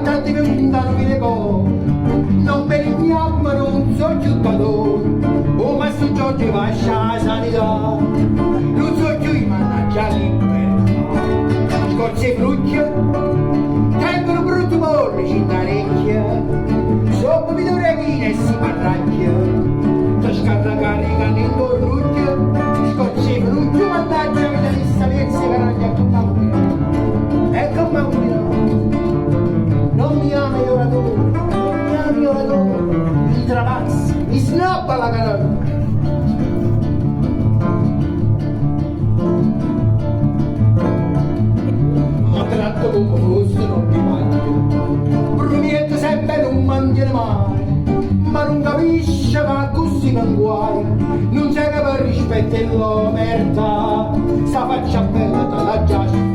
tanti che lontano mi legò, non me ne chiamano un soggiuttatore, o ma su Giorgio va a sanità, non so più i mannaggia libertà, scorse frucce, tengono brutto morro cintarecchia, sopra mi d'orecchine e si parracchia, ti scarra caricando in torrucchia, scorse frucce, mannaggia mi da lista vezze caraglia con la e con la non mi ami oratore, non mi ami oratore, mi travazza, mi snappa la carota. Ma tratto come fosse non mi mangio, prometto sempre non mangiare mai, ma non capisce che così non guai, non sai che per rispetto e l'omertà, sta faccia bella te la già